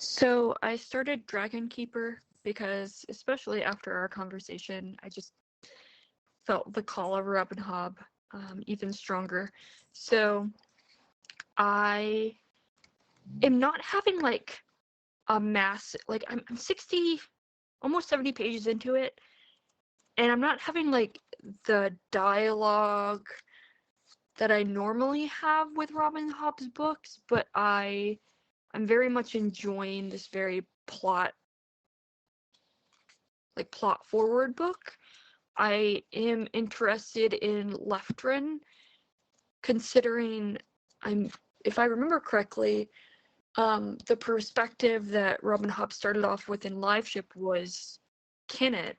So I started Dragon Keeper because, especially after our conversation, I just felt the call of Robin Hobb even stronger. So I am not having like a mass, like I'm 60, almost 70 pages into it, and I'm not having like the dialogue that I normally have with Robin Hobb's books, but I'm very much enjoying this very plot forward book. I am interested in Leftrin, considering if I remember correctly, the perspective that Robin Hobb started off with in Live Ship was Kenneth.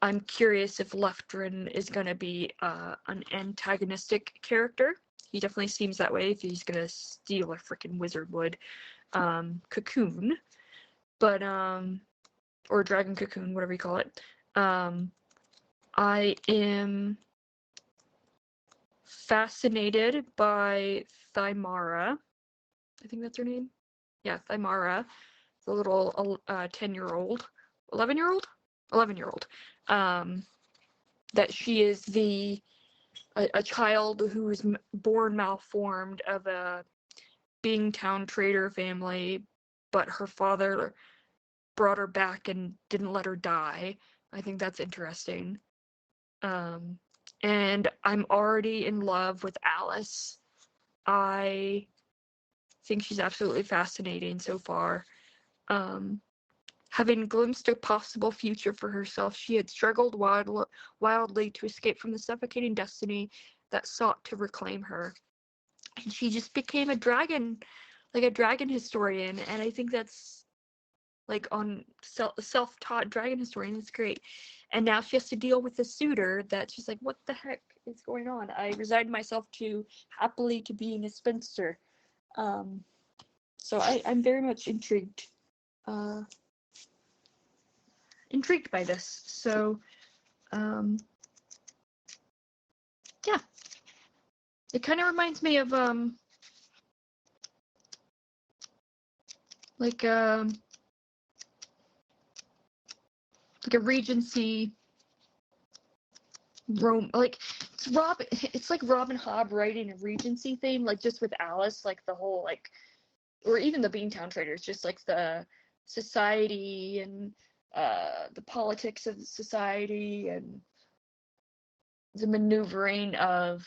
I'm curious if Leftrin is going to be an antagonistic character. He definitely seems that way if he's going to steal a freaking wizard wood cocoon. But, or dragon cocoon, whatever you call it. I am fascinated by Thymara. I think that's her name. Yeah, Thymara, the little 10-year-old, 11-year-old, 11-year-old. That she is a child who is born malformed of a Bingtown trader family, but her father brought her back and didn't let her die. I think that's interesting. And I'm already in love with Alice. I think she's absolutely fascinating so far. Having glimpsed a possible future for herself, she had struggled wildly to escape from the suffocating destiny that sought to reclaim her. And she just became a dragon historian, and I think that's like on self-taught dragon historian. It's great. And now she has to deal with a suitor that she's like, what the heck is going on? I resigned myself happily to being a spinster. So I'm very much intrigued by this. So yeah, it kind of reminds me of like a Regency it's like Robin Hobb writing a Regency theme, like just with Alice, like the whole or even the Beantown Traders, just like the society and the politics of the society and the maneuvering of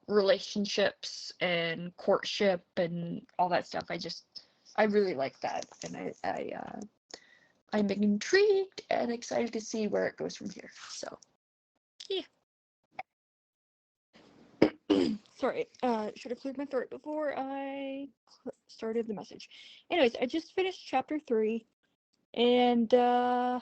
relationships and courtship and all that stuff. I really like that, and I'm intrigued and excited to see where it goes from here. So yeah. Sorry, should have cleared my throat before I started the message. Anyways, I just finished chapter 3, and I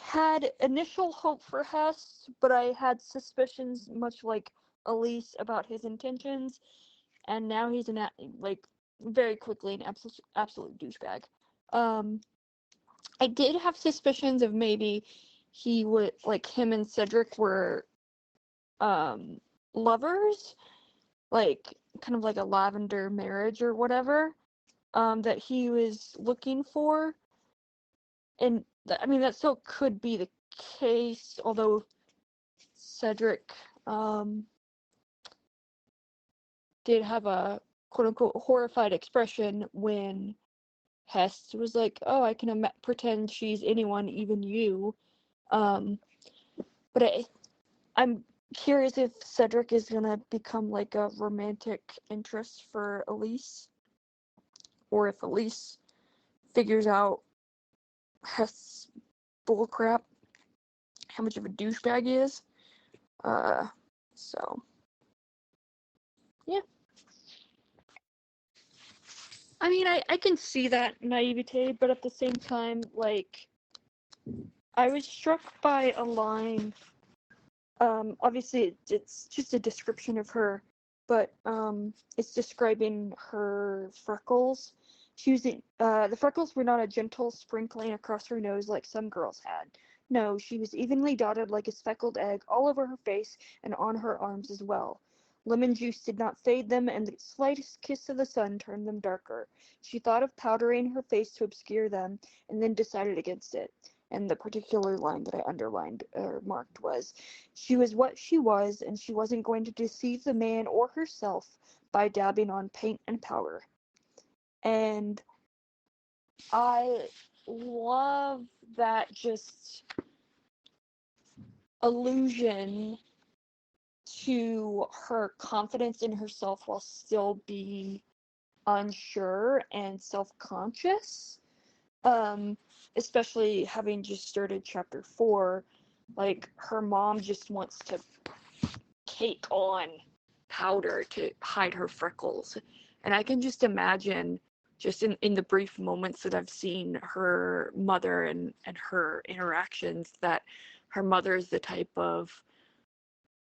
had initial hope for Hess, but I had suspicions, much like Elise, about his intentions, and now he's very quickly an absolute douchebag. I did have suspicions of maybe he would, him and Cedric were lovers, kind of like a lavender marriage or whatever, that he was looking for. And that still could be the case, although Cedric did have a quote-unquote horrified expression when Hess was like, oh, I can pretend she's anyone, even you. But I'm curious if Cedric is gonna become like a romantic interest for Elise, or if Elise figures out Hess bullcrap, how much of a douchebag he is. So yeah. I can see that naivete, but at the same time, I was struck by a line. Obviously, it's just a description of her, but it's describing her freckles. The freckles were not a gentle sprinkling across her nose like some girls had. No, she was evenly dotted like a speckled egg all over her face and on her arms as well. Lemon juice did not fade them, and the slightest kiss of the sun turned them darker. She thought of powdering her face to obscure them, and then decided against it. And the particular line that I underlined or marked was, she was what she was, and she wasn't going to deceive the man or herself by dabbing on paint and powder. And I love that just allusion to her confidence in herself while still being unsure and self-conscious. Especially having just started chapter 4, like, her mom just wants to cake on powder to hide her freckles. And I can just imagine, just in the brief moments that I've seen her mother and her interactions, that her mother is the type of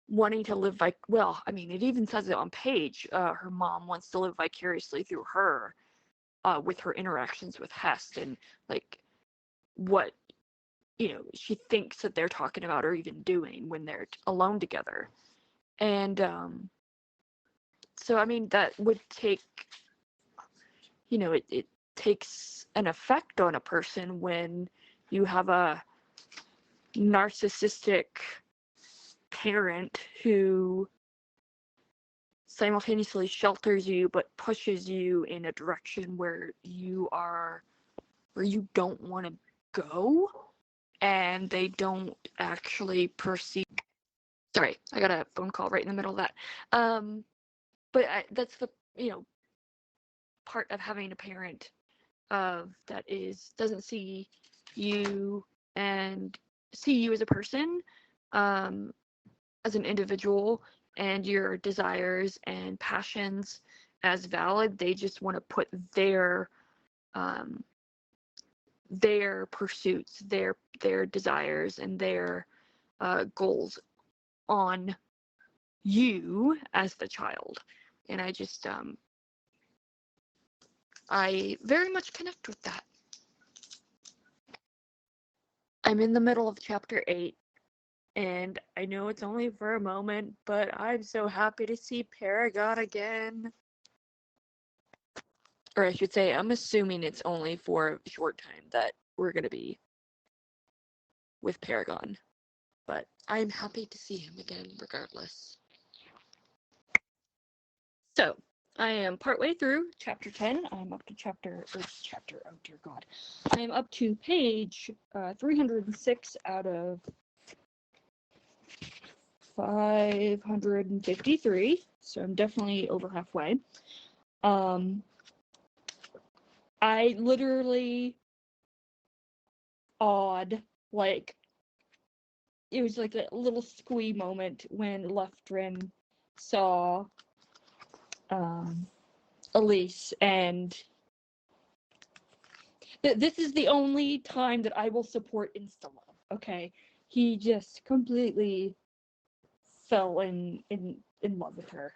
wanting to live well, I mean, it even says it on page. Her mom wants to live vicariously through her, with her interactions with Hest, and like what she thinks that they're talking about or even doing when they're alone together. And so I mean, that would take, it takes an effect on a person when you have a narcissistic parent who simultaneously shelters you but pushes you in a direction where you don't want to go, and they don't actually perceive. Sorry, I got a phone call right in the middle of that. But that's the part of having a parent that doesn't see you and see you as a person, as an individual, and your desires and passions as valid. They just want to put their pursuits, their desires, and their goals on you as the child. And I just I very much connect with that. I'm in the middle of chapter 8, and I know it's only for a moment, but I'm so happy to see Paragon again. Or I should say, I'm assuming it's only for a short time that we're going to be with Paragon. But I'm happy to see him again, regardless. So, I am partway through chapter 10. I'm up to oh dear God. I am up to page 306 out of 553. So I'm definitely over halfway. I literally awed, like, it was like a little squee moment when Leftrin saw Elise, and this is the only time that I will support insta-love, okay? He just completely fell in love with her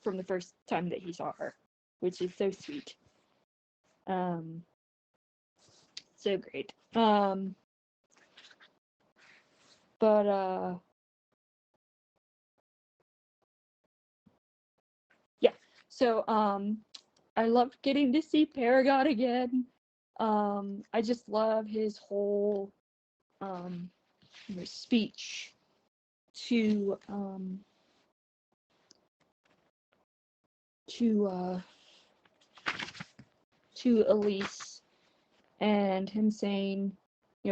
from the first time that he saw her, which is so sweet. So great. Yeah, so I loved getting to see Paragon again. I just love his whole speech to Elise, and him saying,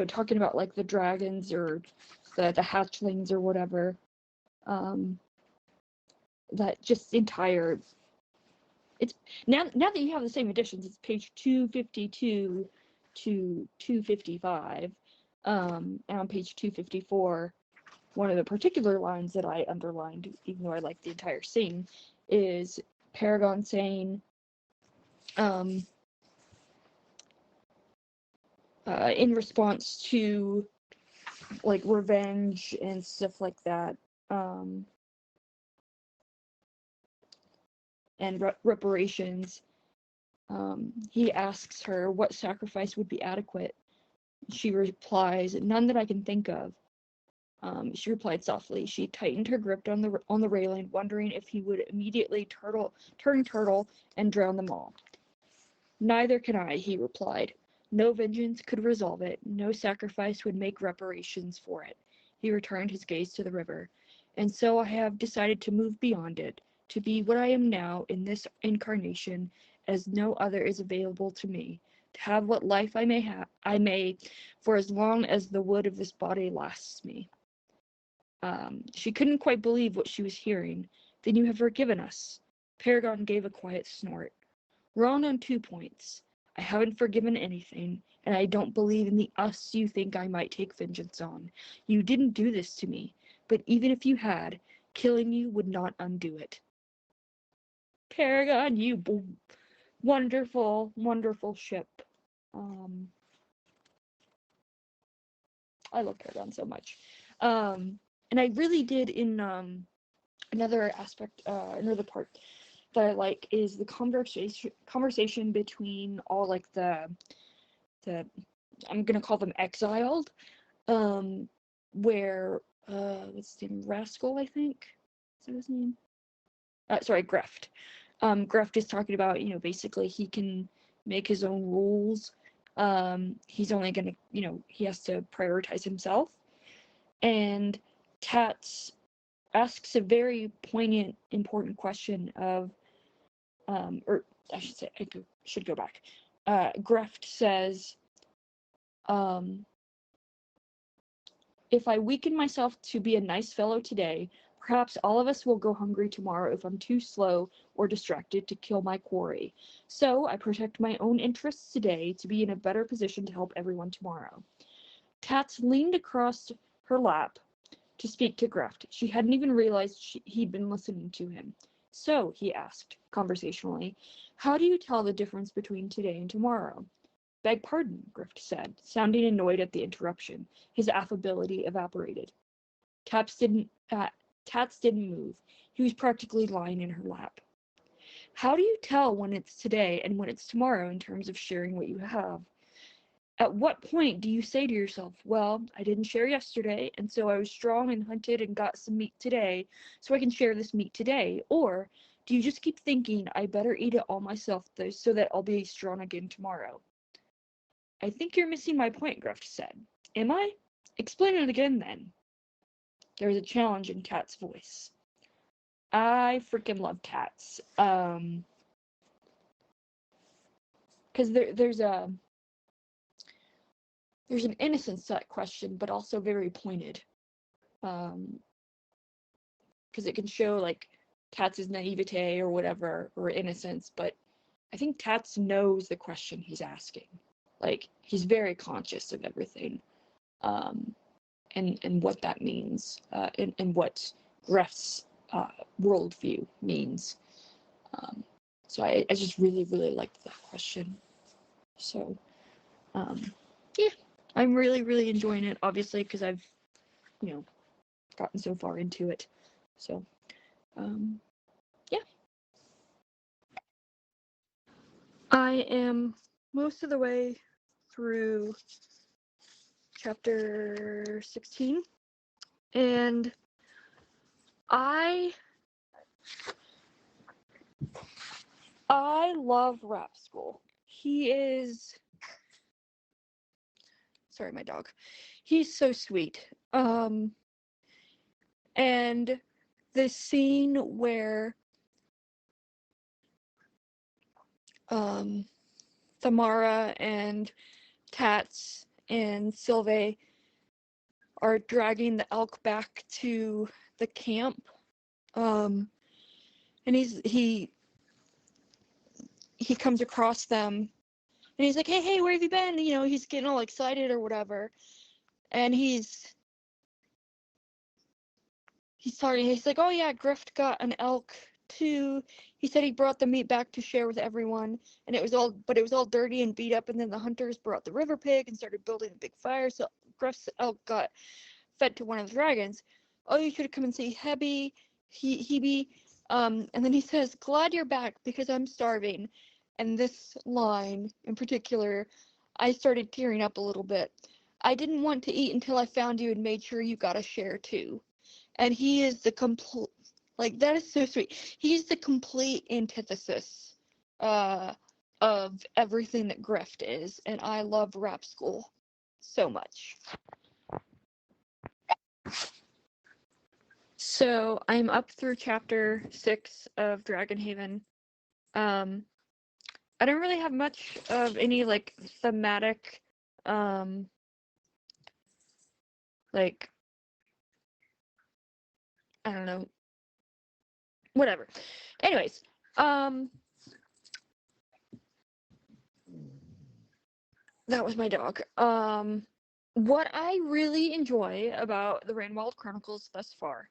talking about like the dragons or the hatchlings or whatever. That just entire, it's now that you have the same editions, it's page 252 to 255. And on page 254, one of the particular lines that I underlined, even though I like the entire scene, is Paragon saying, in response to like revenge and stuff like that, and reparations, he asks her what sacrifice would be adequate. She replies, none that I can think of. She replied softly. She tightened her grip on the railing, wondering if he would immediately turn turtle and drown them all. Neither can I, he replied. No vengeance could resolve it. No sacrifice would make reparations for it. He returned his gaze to the river. And so I have decided to move beyond it, to be what I am now in this incarnation, as no other is available to me, to have what life I may, for as long as the wood of this body lasts me. She couldn't quite believe what she was hearing. Then you have forgiven us. Paragon gave a quiet snort. Wrong on 2 points. I haven't forgiven anything, and I don't believe in the us you think I might take vengeance on. You didn't do this to me, but even if you had, killing you would not undo it. Paragon, you wonderful, wonderful ship. I love Paragon so much. And I really did in another aspect, another part that I like is the conversation between all like the I'm gonna call them exiled, where what's his name, Rascal, I think, is that his name? Sorry, Greft. Greft is talking about, basically he can make his own rules. He's only gonna, he has to prioritize himself. And Tats asks a very poignant, important question of, or I should say, I should go back. Greft says, if I weaken myself to be a nice fellow today, perhaps all of us will go hungry tomorrow if I'm too slow or distracted to kill my quarry. So I protect my own interests today to be in a better position to help everyone tomorrow. Tats leaned across her lap to speak to Greft. She hadn't even realized he'd been listening to him. So, he asked, conversationally, how do you tell the difference between today and tomorrow? Beg pardon, Greft said, sounding annoyed at the interruption. His affability evaporated. Tats didn't move. He was practically lying in her lap. How do you tell when it's today and when it's tomorrow in terms of sharing what you have? At what point do you say to yourself, well, I didn't share yesterday, and so I was strong and hunted and got some meat today, so I can share this meat today? Or do you just keep thinking, I better eat it all myself so that I'll be strong again tomorrow? I think you're missing my point, Greft said. Am I? Explain it again, then. There was a challenge in Tat's voice. I freaking love Tats. Because there's an innocence to that question, but also very pointed. Because it can show, like, Tats' naivete or whatever, or innocence, but I think Tats knows the question he's asking. Like, he's very conscious of everything, and what that means, and what Greft's worldview means. So I just really, really liked that question. So, yeah, I'm really, really enjoying it, obviously, because I've, gotten so far into it. So, yeah. I am most of the way through chapter 16, and I love Rapskull. He is, sorry, my dog. He's so sweet. And the scene where Thamara and Tats and Sylve are dragging the elk back to the camp, and he comes across them, and he's like, hey, where have you been? He's getting all excited or whatever, and he's sorry. He's like, oh yeah, Grift got an elk too. He said he brought the meat back to share with everyone, and it was all dirty and beat up. And then the hunters brought the river pig and started building a big fire. So Grift's elk got fed to one of the dragons. Oh, you should have come and see Hebe. Hebe. And then he says, glad you're back because I'm starving. And this line in particular, I started tearing up a little bit. I didn't want to eat until I found you and made sure you got a share too. And he is the complete, like, that is so sweet. He's the complete antithesis of everything that Grift is, and I love Rap School so much. So I'm up through chapter 6 of Dragonhaven. I don't really have much of any, like, thematic, like, I don't know, whatever. Anyways, that was my dog. What I really enjoy about the Rain Wild Chronicles thus far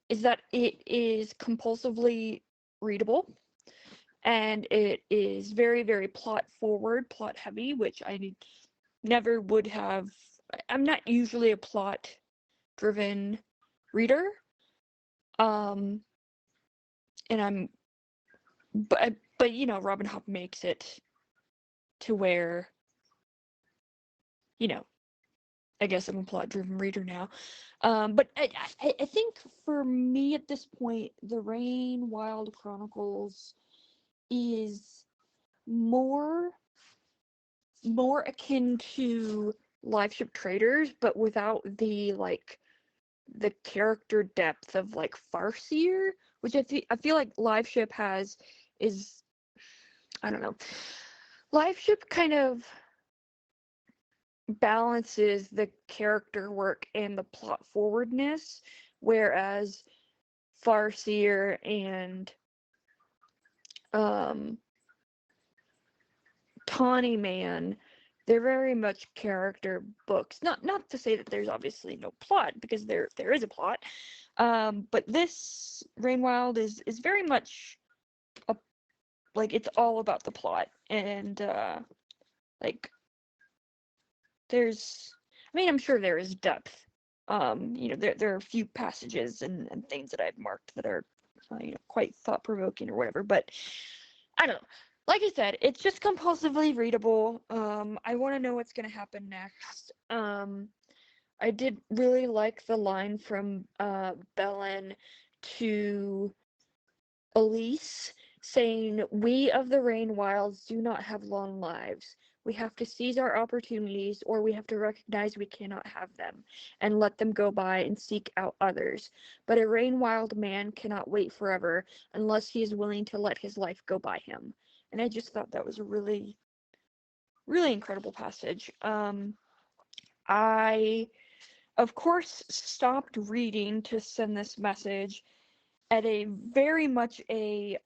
is that it is compulsively readable, and it is very, very plot forward, plot heavy, which I never would have. I'm not usually a plot driven reader. And but you know, Robin Hobb makes it to where, you know, I guess I'm a plot driven reader now. But I think for me at this point, the Rain Wild Chronicles is more akin to Live Ship Traders, but without the, like, the character depth of, like, Farseer, which I feel like Live Ship is, I don't know. Live Ship kind of balances the character work and the plot forwardness, whereas Farseer and Tawny Man, they're very much character books. Not to say that there's obviously no plot, because there is a plot. But this Rain Wild is very much like, it's all about the plot, and like, I'm sure there is depth. You know, there are a few passages and things that I've marked that are, you know, quite thought provoking or whatever, but I don't know. Like I said, it's just compulsively readable. I want to know what's going to happen next. I did really like the line from Belen to Elise saying, "We of the Rain Wilds do not have long lives. We have to seize our opportunities, or we have to recognize we cannot have them, and let them go by and seek out others. But a Rain Wild man cannot wait forever unless he is willing to let his life go by him." And I just thought that was a really, really incredible passage. I, of course, stopped reading to send this message at a very much a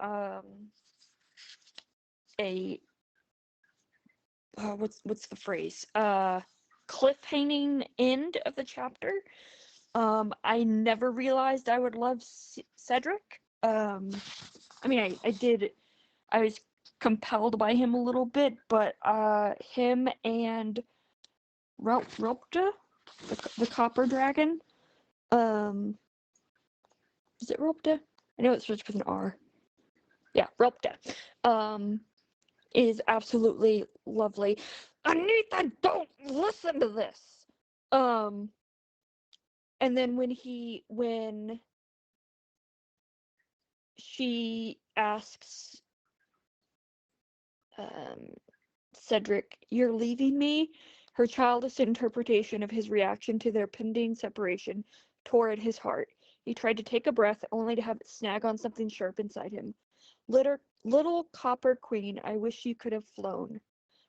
what's the phrase, cliffhanging end of the chapter. I never realized I would love Cedric. I mean, I did. I was compelled by him a little bit, but him and Rupta, the copper dragon. Is it Rupta? I know it starts with an R. Yeah, Rupta. Is absolutely lovely. Anita, don't listen to this. And then when she asks Cedric, "You're leaving me?" Her childish interpretation of his reaction to their pending separation tore at his heart. He tried to take a breath, only to have it snag on something sharp inside him. Little copper queen, I wish you could have flown.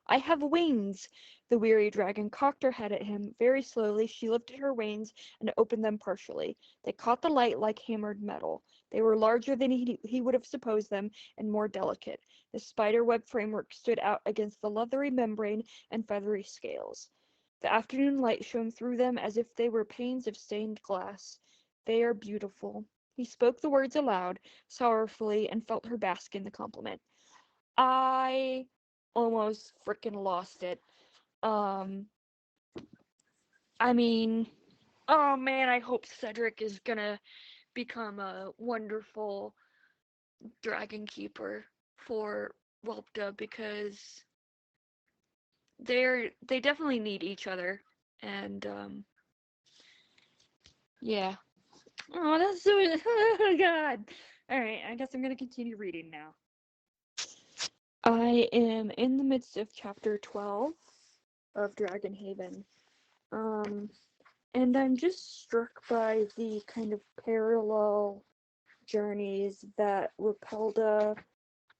"I have wings!" The weary dragon cocked her head at him. Very slowly she lifted her wings and opened them partially. They caught the light like hammered metal. They were larger than he would have supposed them, and more delicate. The spider-web framework stood out against the leathery membrane and feathery scales. The afternoon light shone through them as if they were panes of stained glass. "They are beautiful." He spoke the words aloud, sorrowfully, and felt her bask in the compliment. I almost freaking lost it. I mean, oh man, I hope Cedric is gonna become a wonderful dragon keeper for Whelpda, because they definitely need each other. And yeah. Oh, that's so. Oh God. All right, I guess I'm gonna continue reading now. I am in the midst of chapter 12 of Dragonhaven. And I'm just struck by the kind of parallel journeys that Rapelda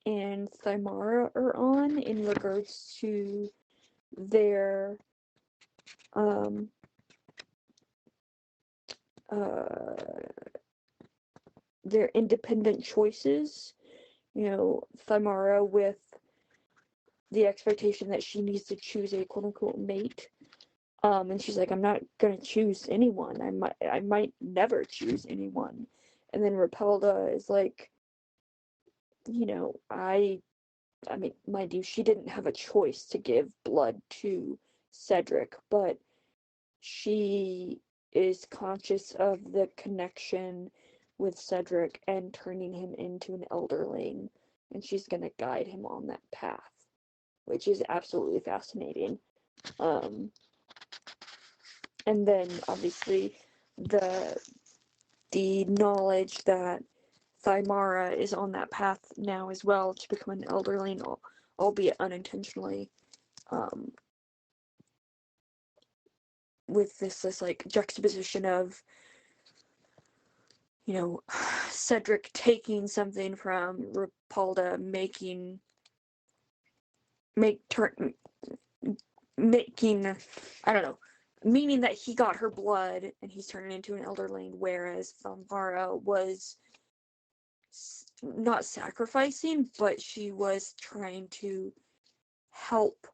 and Thymara are on in regards to their their independent choices. You know, Thymara with the expectation that she needs to choose a quote unquote mate. And she's like, I'm not gonna choose anyone. I might never choose anyone. And then Rapelda is like, you know, I mean, mind you, she didn't have a choice to give blood to Cedric, but she is conscious of the connection with Cedric and turning him into an elderling, and she's gonna guide him on that path, which is absolutely fascinating. And then obviously the knowledge that Thymara is on that path now as well to become an elderling, albeit unintentionally, with this like juxtaposition of, you know, Cedric taking something from Rapalda, making I don't know, meaning that he got her blood and he's turning into an elderling, whereas Thymara was not sacrificing, but she was trying to help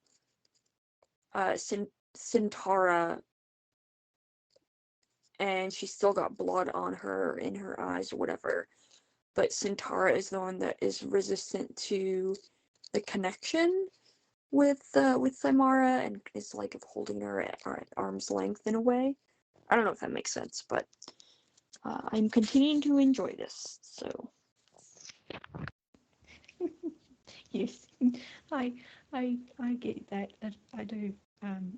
Centaura, and she still got blood on her, in her eyes or whatever, but Centaura is the one that is resistant to the connection with Thymara and is like holding her at arm's length in a way. I don't know if that makes sense, but I'm continuing to enjoy this, so. Yes, I get that. I do.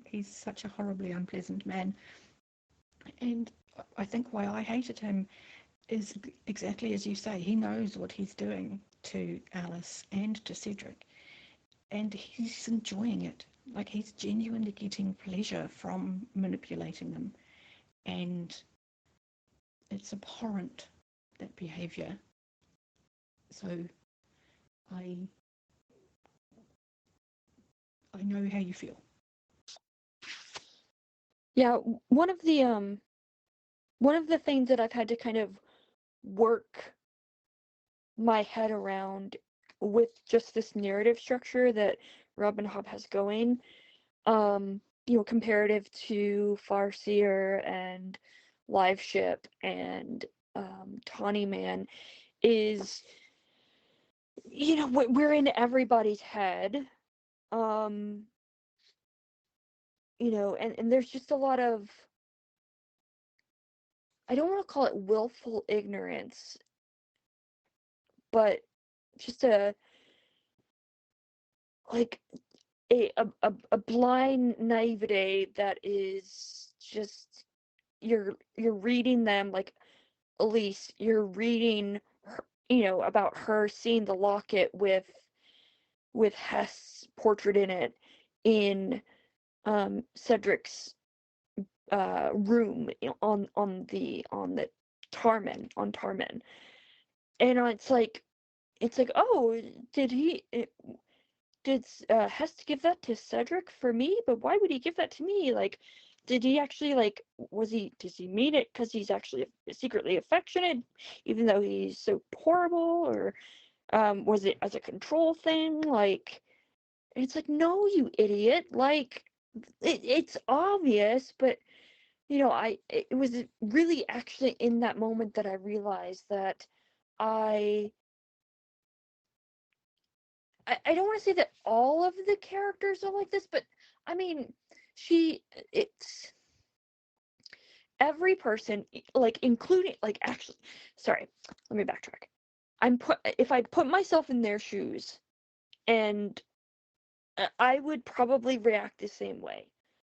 He's such a horribly unpleasant man, and I think why I hated him is exactly as you say. He knows what he's doing to Alice and to Cedric, and he's enjoying it. Like he's genuinely getting pleasure from manipulating them, and it's abhorrent, that behaviour. So I know how you feel. Yeah, one of the things that I've had to kind of work my head around with just this narrative structure that Robin Hobb has going, you know, comparative to Farseer and Live Ship and Tawny Man, is, you know, we're in everybody's head. You know, and there's just a lot of, I don't want to call it willful ignorance, but just a like a blind naivete that is just, you're reading them like Elise, you're reading her, you know, about her seeing the locket with Hess portrait in it in Cedric's room on the Tarman, and it's like, oh, did Hess give that to Cedric for me? But why would he give that to me? Like, did he actually, like, does he mean it because he's actually secretly affectionate, even though he's so horrible? Or was it as a control thing? Like, it's like, no, you idiot. Like, it's obvious, but, you know, it was really actually in that moment that I realized that I I don't want to say that all of the characters are like this, but I mean, it's every person, like, including, like, actually, sorry, let me backtrack. If I put myself in their shoes, and I would probably react the same way.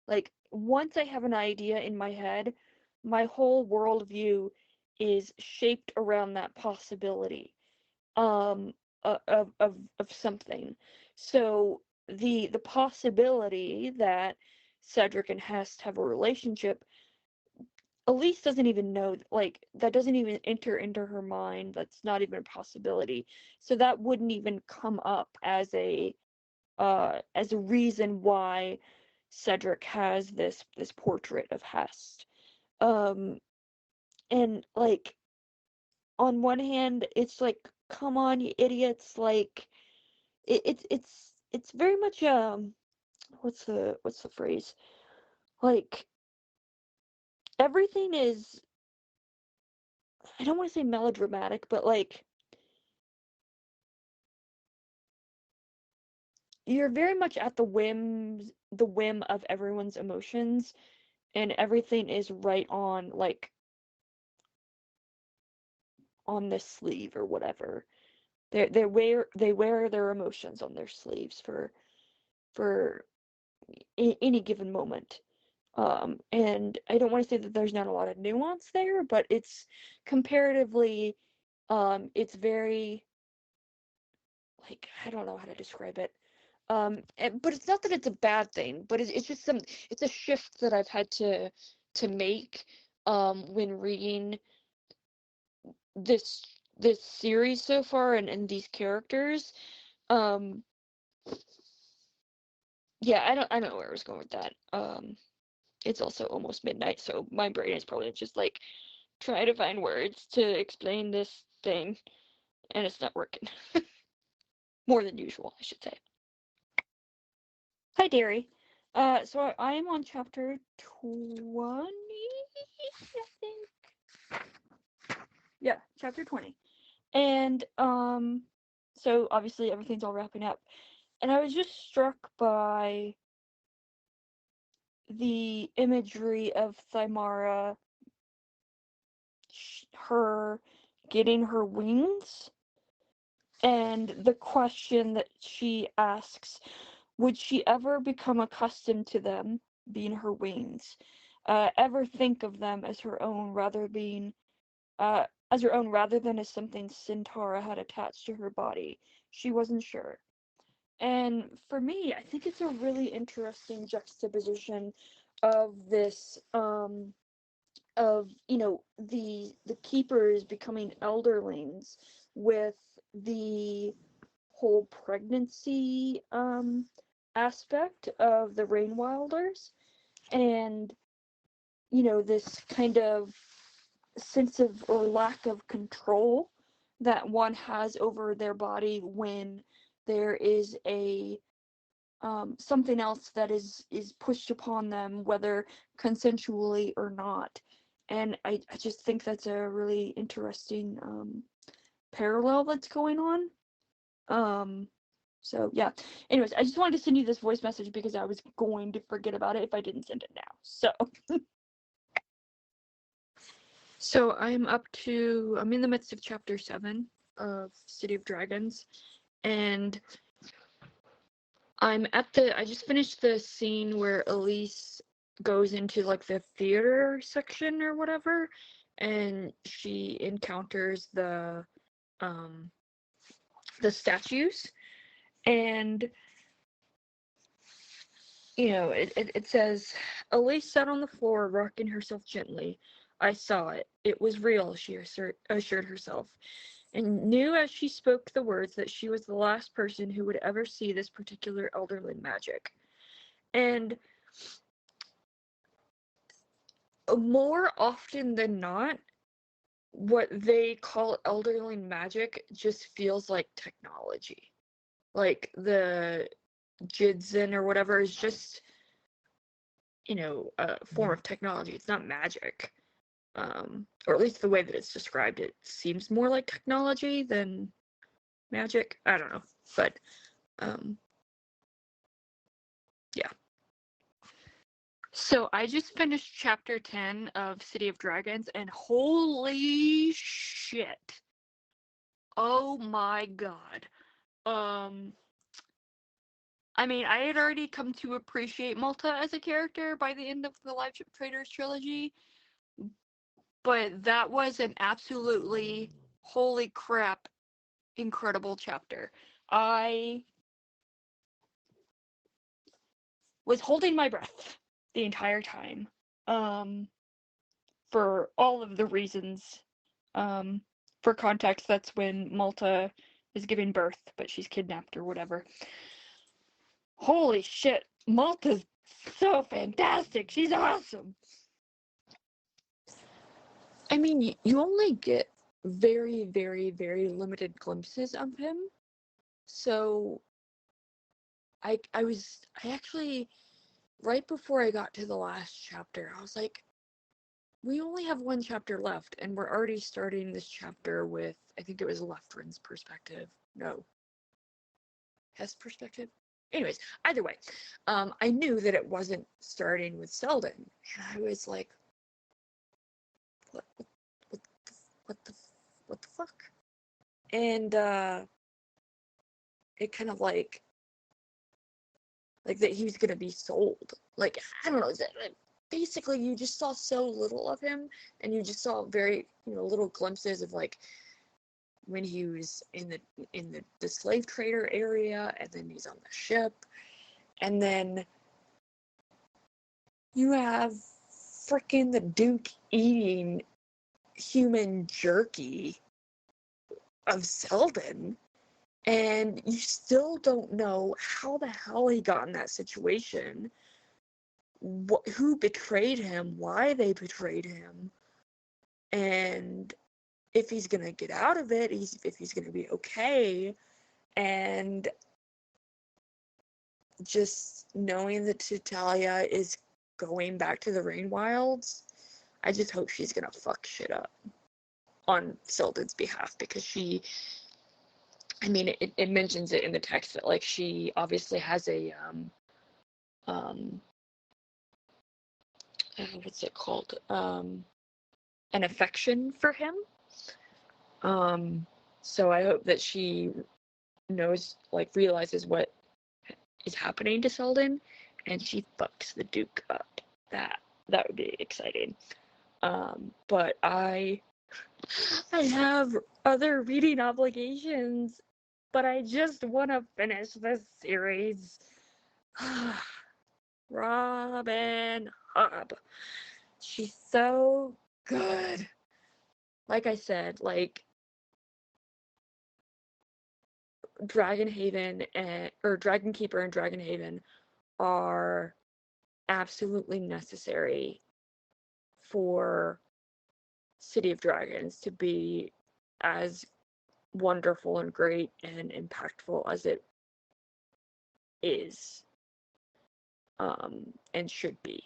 Like, once I have an idea in my head, my whole worldview is shaped around that possibility, um, of something. So the possibility that Cedric and Hest have a relationship, Elise doesn't even know, like, that doesn't even enter into her mind. That's not even a possibility. So that wouldn't even come up as a reason why Cedric has this portrait of Hest. Um, and like, on one hand, it's like, come on, you idiots! Like, it's very much, what's the phrase? Like, everything is, I don't want to say melodramatic, but like, you're very much at the whim of everyone's emotions, and everything is right on, like, on this sleeve or whatever. They wear their emotions on their sleeves for any given moment. And I don't want to say that there's not a lot of nuance there, but it's comparatively, it's very, like, I don't know how to describe it. But it's not that it's a bad thing, but it's just it's a shift that I've had to make, when reading this this series so far, and these characters. Um, yeah, I don't know where I was going with that. It's also almost midnight, so my brain is probably just like trying to find words to explain this thing, and it's not working. More than usual, I should say. Hi, Derry. So I am on chapter 20, I think. Yeah, chapter 20. And so obviously everything's all wrapping up. And I was just struck by the imagery of Thymara, her getting her wings, and the question that she asks, would she ever become accustomed to them being her wings? Ever think of them as her own, rather than as something Centaura had attached to her body? She wasn't sure. And for me, I think it's a really interesting juxtaposition of this, of, the keepers becoming elderlings, with the whole pregnancy, aspect of the Rain Wilders, and, this kind of sense of, or lack of control, that one has over their body when there is a, something else that is pushed upon them, whether consensually or not. And I just think that's a really interesting, parallel that's going on. So yeah. Anyways, I just wanted to send you this voice message because I was going to forget about it if I didn't send it now. So I'm in the midst of chapter 7 of City of Dragons, and I just finished the scene where Elise goes into, like, the theater section or whatever, and she encounters um the statues, and it says, Elise sat on the floor, rocking herself gently. I saw it. It was real, she assured herself, and knew as she spoke the words that she was the last person who would ever see this particular elderly magic. And more often than not, what they call elderly magic just feels like technology. Like, the Jidzen or whatever is just, a form of technology. It's not magic. Or at least the way that it's described, it seems more like technology than magic. I don't know. But, yeah. So I just finished chapter 10 of City of Dragons, and holy shit. Oh my god. Um, I mean, I had already come to appreciate Malta as a character by the end of the Live Ship Traders trilogy, but that was an absolutely, holy crap, incredible chapter. I was holding my breath the entire time, for all of the reasons. For context, that's when Malta is giving birth, but she's kidnapped or whatever. Holy shit, Malta's so fantastic. She's awesome. I mean, you only get very, very, very limited glimpses of him. So I actually, right before I got to the last chapter, I was like, we only have one chapter left, and we're already starting this chapter with, I think it was Leftrin's perspective. No. Hess perspective? Anyways, either way, I knew that it wasn't starting with Selden, and I was like, what, what, what the, what the fuck? And, it kind of like that he was gonna be sold. Like, I don't know, basically you just saw so little of him, and you just saw very, little glimpses of like when he was in the slave trader area, and then he's on the ship, and then you have freaking the Duke eating human jerky of Selden, and you still don't know how the hell he got in that situation, who betrayed him, why they betrayed him, and if he's gonna get out of it, if he's gonna be okay, and just knowing that Titalia is going back to the Rain Wilds, I just hope she's gonna fuck shit up on Selden's behalf, because it mentions it in the text that, like, she obviously has a, what's it called? An affection for him. So I hope that she realizes what is happening to Selden, and she fucks the Duke up. That would be exciting. But I have other reading obligations, but I just want to finish this series. Robin Hobb. She's so good. Like I said, like, Dragonhaven or Dragonkeeper and Dragonhaven are absolutely necessary for City of Dragons to be as wonderful and great and impactful as it is, and should be.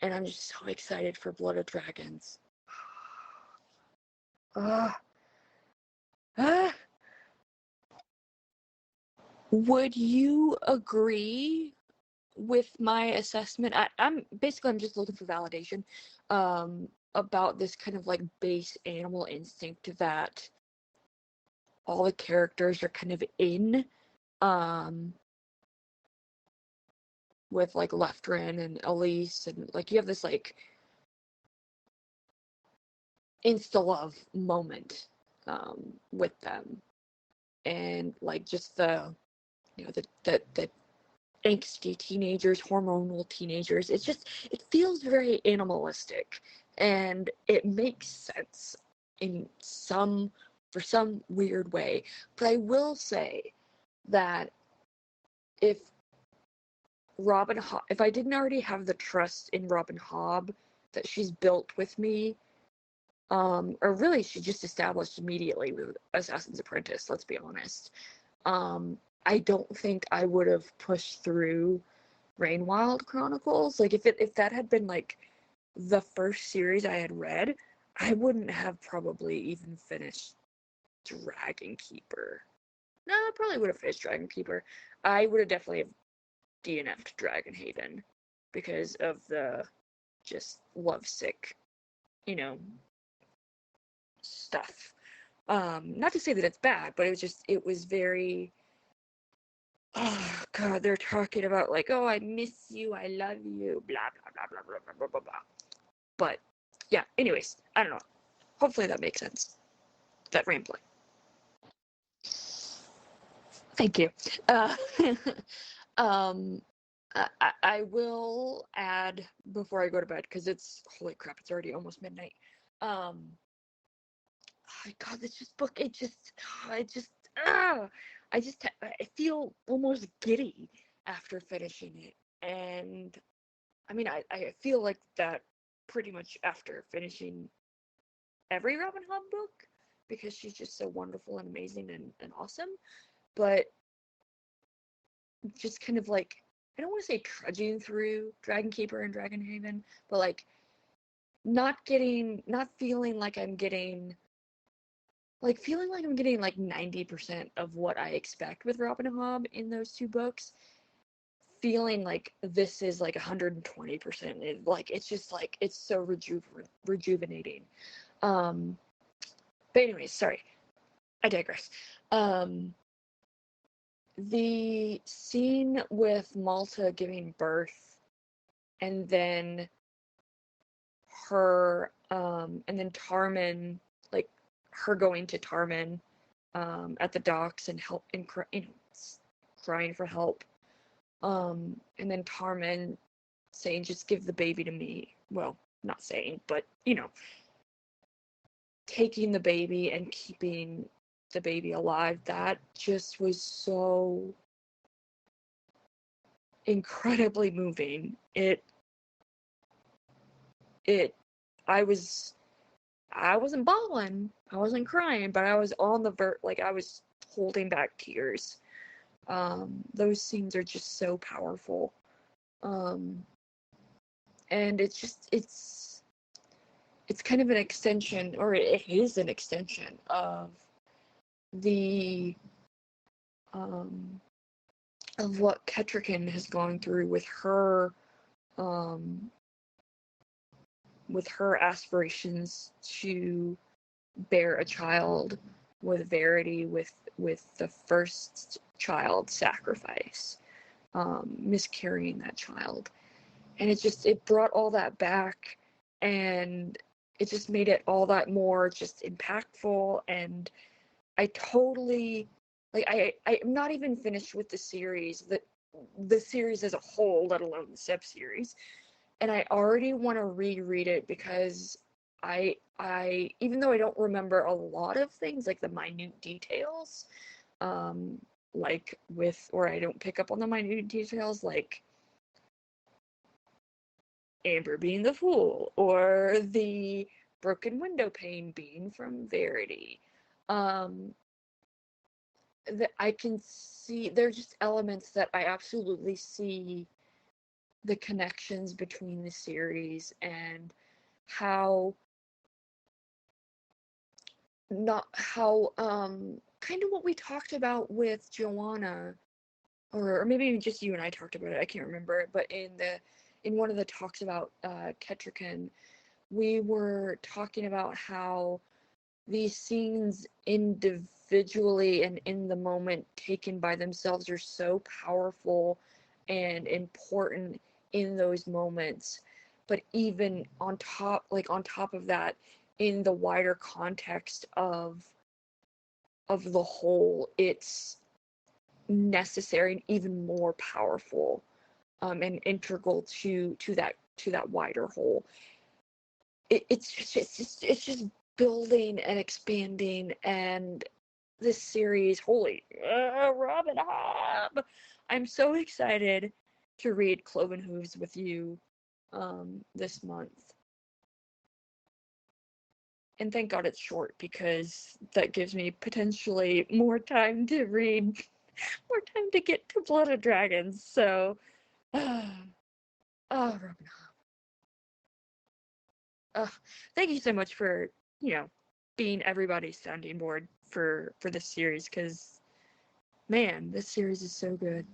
And I'm just so excited for Blood of Dragons. Would you agree with my assessment? I'm just looking for validation, about this kind of like base animal instinct that all the characters are kind of in, with like Leftrin and Elise, and like you have this like insta-love moment, with them, and like just the angsty teenagers, hormonal teenagers. It feels very animalistic, and it makes sense for some weird way. But I will say that if if I didn't already have the trust in Robin Hobb that she's built with me, or really she just established immediately with Assassin's Apprentice, let's be honest, I don't think I would have pushed through Rain Wild Chronicles. Like, if that had been like the first series I had read, I wouldn't have probably even finished Dragon Keeper. No, I probably would have finished Dragon Keeper. I would have definitely have DNF'd Dragonhaven because of the just lovesick, stuff. Not to say that it's bad, but it was very oh god, they're talking about like, oh, I miss you, I love you, blah blah blah blah blah blah blah blah. But yeah, anyways, I don't know. Hopefully that makes sense. That rambling. Thank you. Um, I will add before I go to bed, because it's, holy crap, it's already almost midnight. Oh my god, this just book, I feel almost giddy after finishing it. And I mean, I feel like that pretty much after finishing every Robin Hood book, because she's just so wonderful and amazing and awesome. But just kind of like, I don't want to say trudging through Dragon Keeper and Dragon Haven, but like not feeling like I'm getting, feeling like I'm getting like 90% of what I expect with Robin Hood in those two books. Feeling like this is like 120%. It's just like, it's so rejuvenating. But anyways, sorry, I digress. The scene with Malta giving birth, and then her, and then Tarmin, like her going to Tarmin, at the docks and help and crying for help, and then Tarmin saying, "Just give the baby to me." Well, not saying, but taking the baby and keeping the baby alive. That just was so incredibly moving. I wasn't bawling, I wasn't crying, but I was on the I was holding back tears. Those scenes are just so powerful. And it's kind of an extension, or it is an extension of the of what Ketrican has gone through with her aspirations to bear a child with Verity, with the first child sacrifice, miscarrying that child. And it brought all that back, and it just made it all that more just impactful. And I totally, I'm not even finished with the series, the series as a whole, let alone the sub-series. And I already want to reread it, because I even though I don't remember a lot of things, like the minute details, or I don't pick up on the minute details, like Amber being the fool, or the broken window pane being from Verity. That I can see, they're just elements that I absolutely see the connections between the series, and how kind of what we talked about with Joanna, or maybe just you and I talked about it, I can't remember, but in one of the talks about Ketrican, we were talking about how these scenes individually and in the moment taken by themselves are so powerful and important in those moments, but even on top of that, in the wider context of the whole, it's necessary and even more powerful, and integral to that wider whole. It's just building and expanding. And this series, holy Robin Hobb, I'm so excited to read Cloven Hooves with you this month. And thank God it's short, because that gives me potentially more time to read, more time to get to Blood of Dragons. So, Robin Hobb. Thank you so much for, being everybody's sounding board for this series, because, man, this series is so good.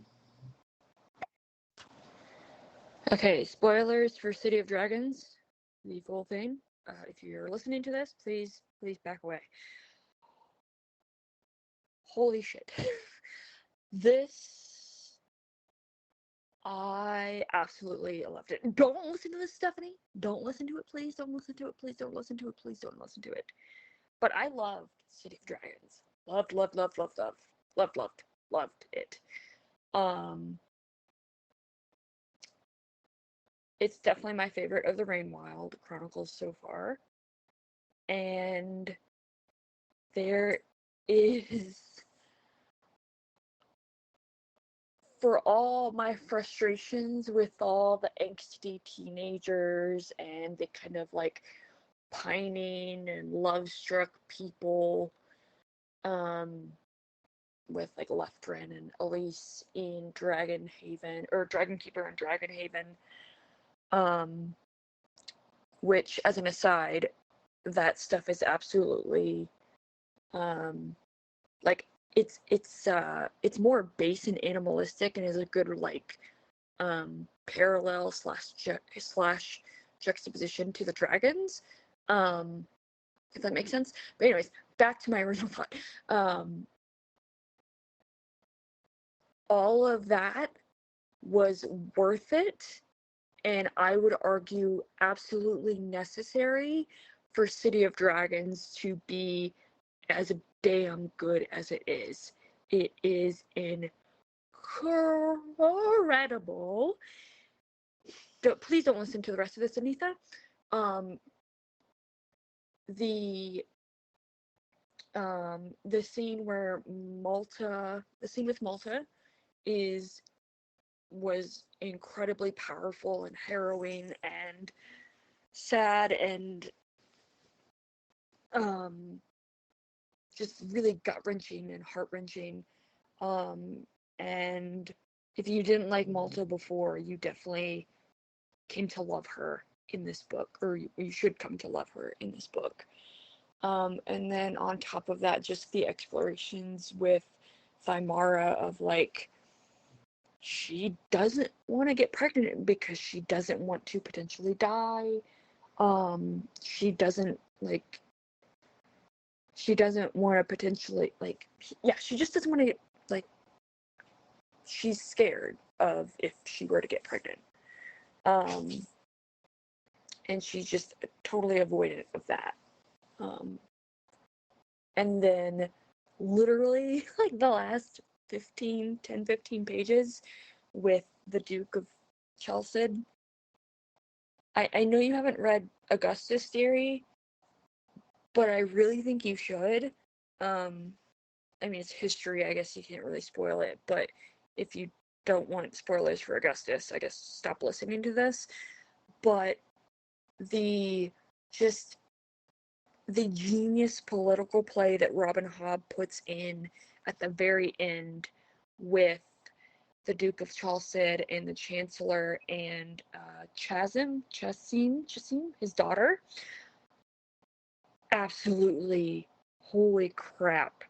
Okay, spoilers for City of Dragons, the full thing. If you're listening to this, please back away. Holy shit. This I absolutely loved it. Don't listen to this, Stephanie. Don't listen to it, please. Don't listen to it, please. Don't listen to it, please. Don't listen to it. But I loved City of Dragons. Loved, loved, loved, loved, loved, loved, loved, loved it. It's definitely my favorite of the Rain Wild Chronicles so far. And there is, for all my frustrations with all the angsty teenagers and the kind of like pining and love-struck people, with like Leftrin and Elise in Dragon Haven, or Dragon Keeper in Dragon Haven, which, as an aside, that stuff is absolutely, like, it's more base and animalistic and is a good, like, parallel slash juxtaposition to the dragons, if that makes sense. But anyways, back to my original thought. All of that was worth it, and I would argue absolutely necessary for City of Dragons to be as damn good as it is. It is incredible. Please don't listen to the rest of this, Anita. The scene where the scene with Malta was incredibly powerful and harrowing and sad and just really gut-wrenching and heart-wrenching. And if you didn't like Malta before, you definitely came to love her in this book, or you should come to love her in this book. And then on top of that, just the explorations with Thymara of, like, she doesn't want to get pregnant because she doesn't want to potentially die. She doesn't want to potentially, like, yeah, she just doesn't want to get, like, she's scared of if she were to get pregnant. And she's just totally avoidant of that. And then literally, like, the last 15 pages with the Duke of Chelsid. I know you haven't read Augustus Theory, but I really think you should. I mean, it's history, I guess you can't really spoil it, but if you don't want spoilers for Augustus, I guess stop listening to this. But the genius political play that Robin Hobb puts in at the very end with the Duke of Chalced and the Chancellor and Chasim, his daughter. Absolutely, holy crap.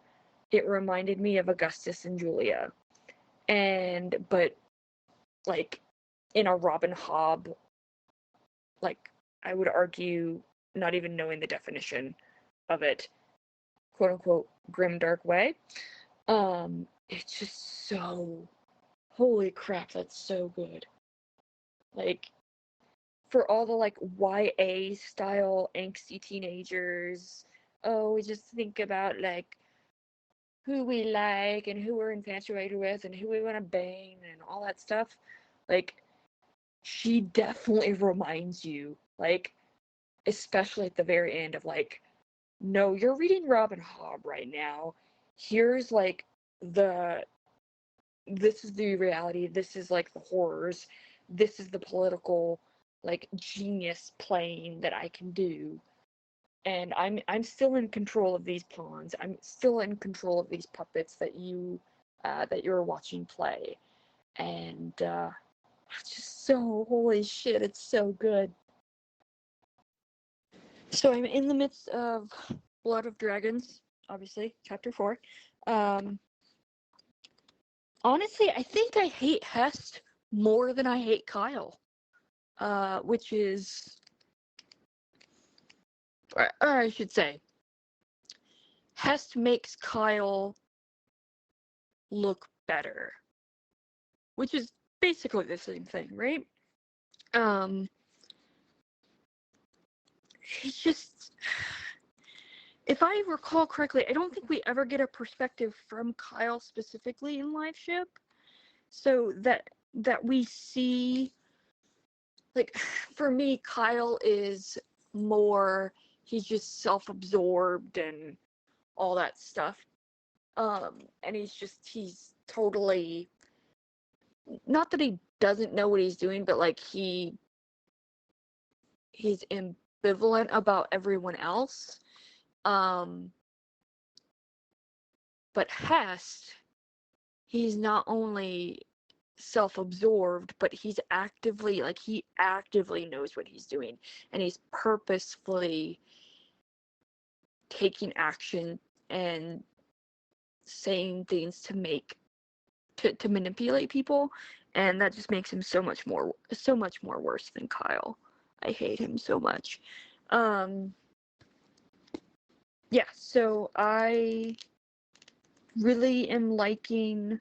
It reminded me of Augustus and Julia. But, like, in a Robin Hobb, like, I would argue, not even knowing the definition of it, quote unquote, grimdark way. It's just so, holy crap, that's so good. Like, for all the, like, YA style angsty teenagers, oh, we just think about, like, who we like and who we're infatuated with and who we want to bang and all that stuff. Like, she definitely reminds you, like, especially at the very end, of, like, no, you're reading Robin Hobb right now. Here's, like, this is the reality, this is, like, the horrors, this is the political, like, genius playing that I can do. And I'm still in control of these pawns. I'm still in control of these puppets that you're watching play. And it's just so, holy shit, it's so good. So I'm in the midst of Blood of Dragons, obviously, chapter 4. Honestly, I think I hate Hest more than I hate Kyle. Which is, or I should say, Hest makes Kyle look better. Which is basically the same thing, right? He's just, if I recall correctly, I don't think we ever get a perspective from Kyle specifically in Live Ship, so that we see, like, for me, Kyle is more, he's just self-absorbed and all that stuff. And he's totally, not that he doesn't know what he's doing, but like he's ambivalent about everyone else. But Hest, he's not only self-absorbed, but he actively knows what he's doing, and he's purposefully taking action and saying things to manipulate people, and that just makes him so much more worse than Kyle. I hate him so much. Yeah, so I really am liking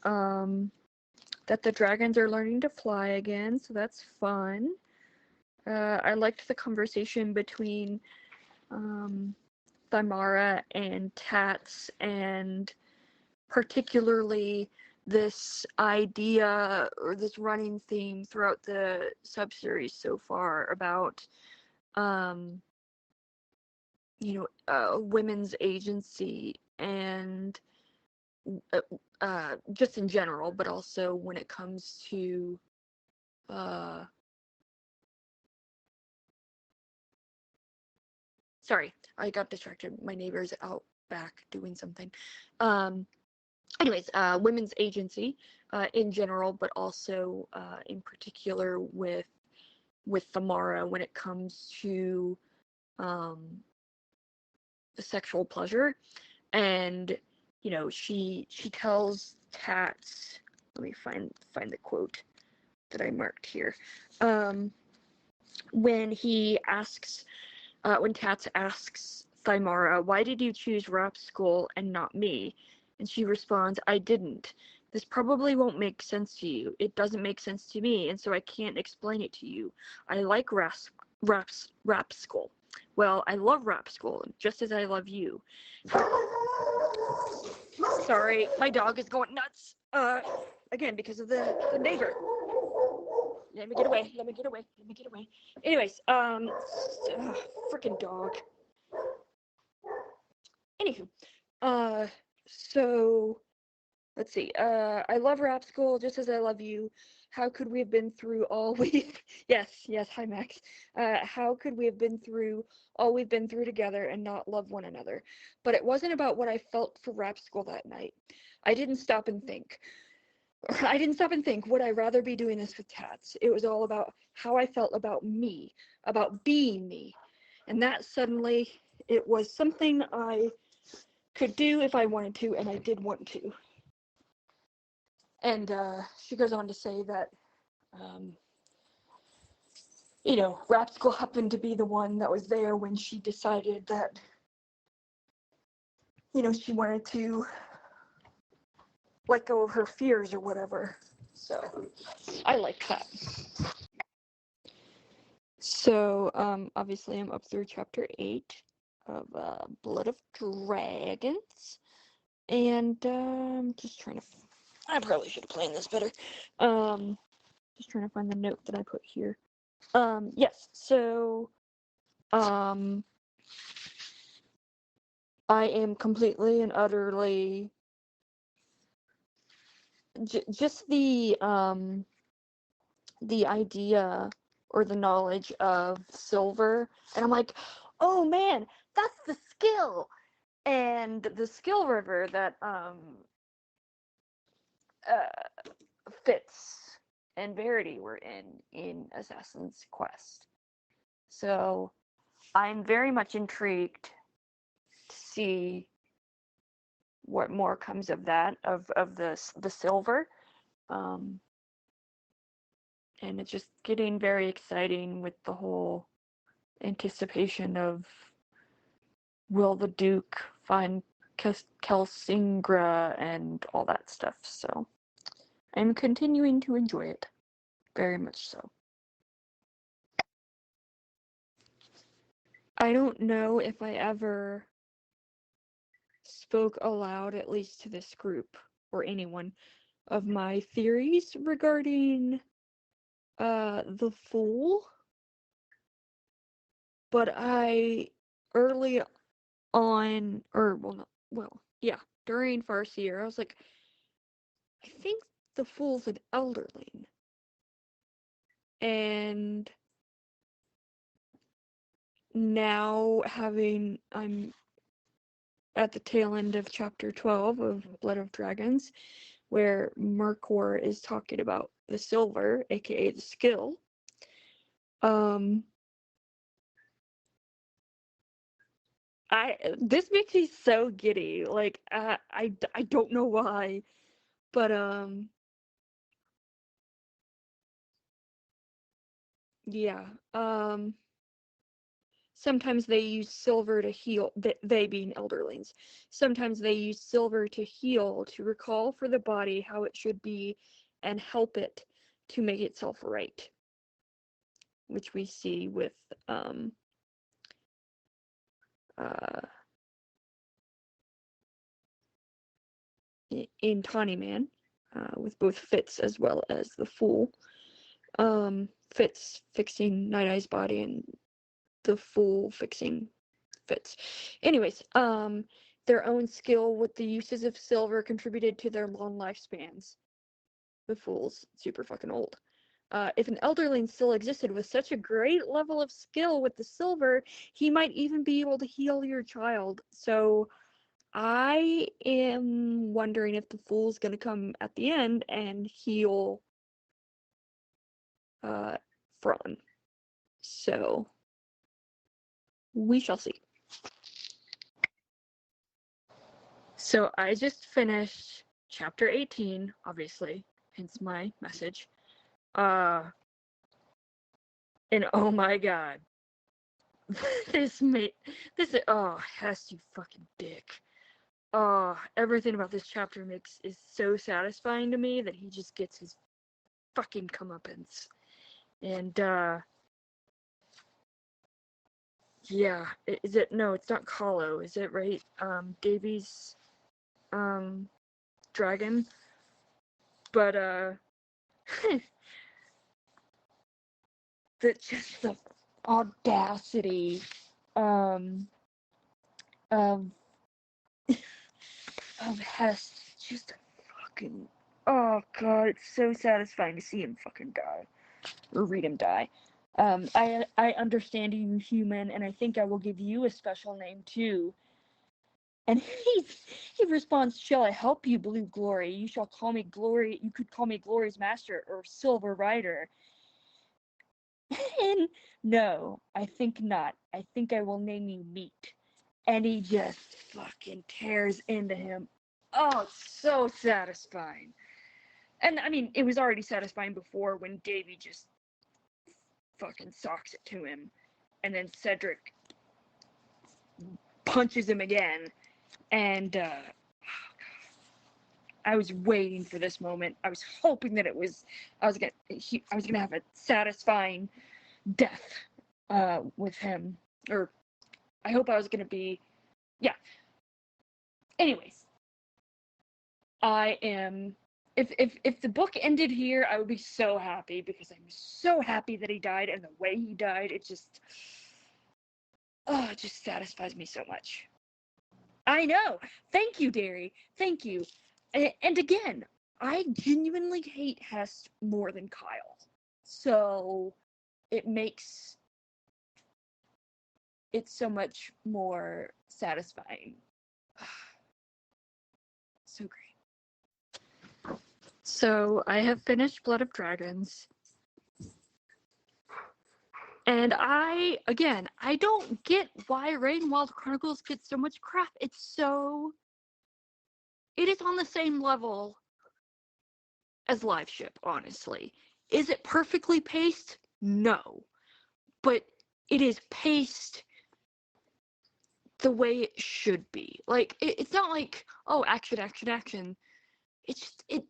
that the dragons are learning to fly again, so that's fun. I liked the conversation between Thymara and Tats, and particularly this idea, or this running theme throughout the sub-series so far, about women's agency, and just in general, but also when it comes to sorry, I got distracted. My neighbor's out back doing something. Anyways, women's agency in general, but also in particular with Thamara when it comes to sexual pleasure. And she tells Tats, let me find the quote that I marked here, when Tats asks Thymara, why did you choose Rapskull and not me? And she responds, I didn't. This probably won't make sense to you. It doesn't make sense to me, and so I can't explain it to you. I like Rapskull. Well, I love Rapskull, just as I love you. Sorry, my dog is going nuts. Again, because of the neighbor. Let me get away. Anyways, freaking dog. Anywho, so let's see. I love Rapskull just as I love you. How could we have been through all yes, hi Max. How could we have been through all we've been through together and not love one another? But it wasn't about what I felt for Rapskull that night. I didn't stop and think, would I rather be doing this with Tats? It was all about how I felt about me, about being me. And that suddenly, it was something I could do if I wanted to, and I did want to. And she goes on to say that, Rapskull happened to be the one that was there when she decided that, she wanted to let go of her fears or whatever. So, I like that. So, obviously I'm up through chapter 8 of Blood of Dragons. And just trying to, I probably should have planned this better. Just trying to find the note that I put here. Yes, so I am completely and utterly just the idea or the knowledge of silver, and I'm like, oh man, that's the skill. And the skill river that Fitz and Verity were in Assassin's Quest. So I'm very much intrigued to see what more comes of that, of the silver. And it's just getting very exciting with the whole anticipation of, will the Duke find Kelsingra and all that stuff. So I'm continuing to enjoy it. Very much so. I don't know if I ever spoke aloud, at least to this group or anyone, of my theories regarding the Fool, but I early on, during Farseer, I was like, I think the Fool's an elderling. And now I'm at the tail end of chapter 12 of Blood of Dragons, where Mercor is talking about the silver, aka the skill. This makes me so giddy. Like, I don't know why, but yeah. Sometimes they use silver to heal, they being elderlings. Sometimes they use silver to heal, to recall for the body how it should be, and help it to make itself right. Which we see with in Tawny Man, with both Fitz as well as the Fool. Fitz fixing Night Eye's body and the Fool fixing Fitz. Anyways, their own skill with the uses of silver contributed to their long lifespans. The Fool's super fucking old. If an elderling still existed with such a great level of skill with the silver, he might even be able to heal your child. So I am wondering if the Fool's gonna come at the end and heal Fron. So we shall see. So I just finished chapter 18, obviously, hence my message. And oh my god. Hess, you fucking dick. Everything about this chapter is so satisfying to me that he just gets his fucking comeuppance. And, yeah, no, it's not Kahlo, is it, right? Davy's, dragon. But, the audacity, of Hess, just fucking, oh god, it's so satisfying to see him fucking die. Or read him die. I understand you, human, and I think I will give you a special name too. And he responds, "Shall I help you, Blue Glory? You shall call me Glory. You could call me Glory's Master or Silver Rider." And no, I think not. I think I will name you Meat. And he just fucking tears into him. Oh, it's so satisfying. And I mean, it was already satisfying before when Davy just fucking socks it to him. And then Cedric punches him again. And I was waiting for this moment. I was hoping that I was gonna have a satisfying death with him. Or I hope I was gonna be, yeah. Anyways, I am. If the book ended here, I would be so happy, because I'm so happy that he died, and the way he died, it just satisfies me so much. I know. Thank you, Derry. Thank you. And again, I genuinely hate Hest more than Kyle. So it makes it so much more satisfying. So great. So I have finished Blood of Dragons. And I don't get why Rain Wild Chronicles gets so much crap. It is on the same level as Live Ship, honestly. Is it perfectly paced? No. But it is paced the way it should be. Like, it's not like, oh, action, action, action. It's just,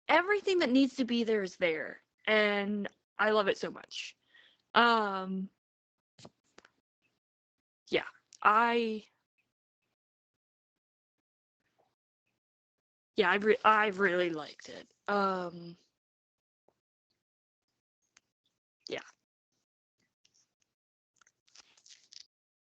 everything that needs to be there is there, and I love it so much. Um, yeah, I yeah, I really liked it. Yeah.